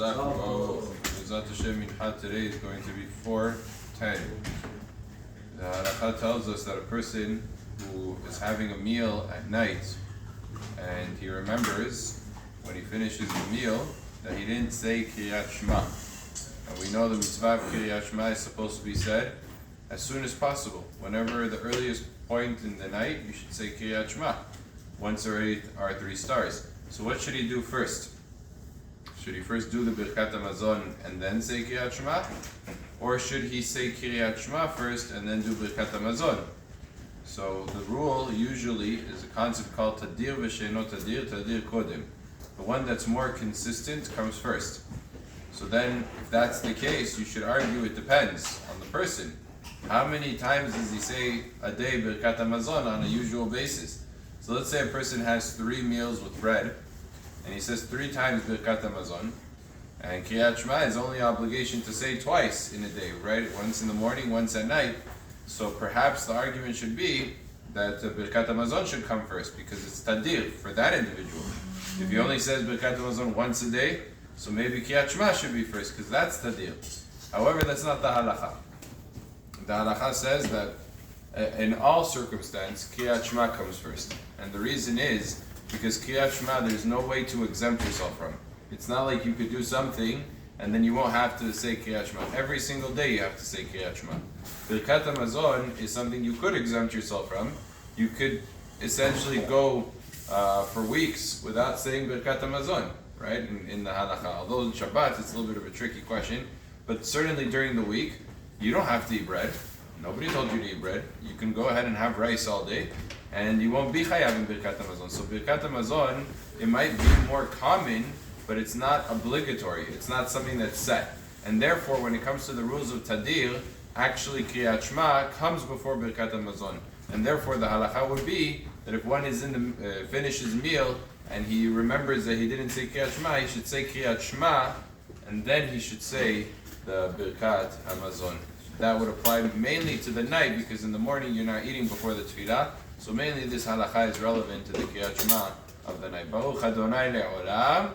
Bezat Hashem Mincha today is going to be 4:10. The Halacha tells us that a person who is having a meal at night and he remembers when he finishes the meal that he didn't say Keriat Shema. And we know the mitzvah of Keriat Shema is supposed to be said as soon as possible. Whenever the earliest point in the night, you should say Keriat Shema. Once already are 3 stars. So what should he do first? Should he first do the Birkat Hamazon and then say Keriat Shema? Or should he say Keriat Shema first and then do Birkat Hamazon? So the rule usually is a concept called Tadir v'she'eno Tadir, Tadir kodem. The one that's more consistent comes first. So then, if that's the case, you should argue it depends on the person. How many times does he say a day Birkat Hamazon on a usual basis? So let's say a person has 3 meals with bread, and he says 3 times Birkat Hamazon, and Keriat Shema is only obligation to say twice in a day, right? Once in the morning, once at night. So perhaps the argument should be that Birkat Hamazon should come first, because it's Tadir for that individual. If he only says Birkat Hamazon once a day, so maybe Keriat Shema should be first, because that's Tadir. However, that's not the Halacha. The Halacha says that in all circumstances, Keriat Shema comes first. And the reason is, because Keriat Shema, there's no way to exempt yourself from. It's not like you could do something, and then you won't have to say Keriat Shema. Every single day you have to say Keriat Shema. Birkat Hamazon is something you could exempt yourself from. You could essentially go for weeks without saying Birkat Hamazon, right? In the Halacha. Although in Shabbat it's a little bit of a tricky question, but certainly during the week, you don't have to eat bread. Nobody told you to eat bread. You can go ahead and have rice all day, and you won't be chayav in Birkat Hamazon. So Birkat Hamazon, it might be more common, but it's not obligatory. It's not something that's set. And therefore, when it comes to the rules of Tadir, actually Keriat Shema comes before Birkat Hamazon. And therefore, the halacha would be that if one is in the finish his meal and he remembers that he didn't say Keriat Shema, he should say Keriat Shema, and then he should say the Birkat Hamazon. That would apply mainly to the night, because in the morning you're not eating before the tefillah. So mainly this halacha is relevant to the Keriat Shema of the night. Baruch Adonai le'olam.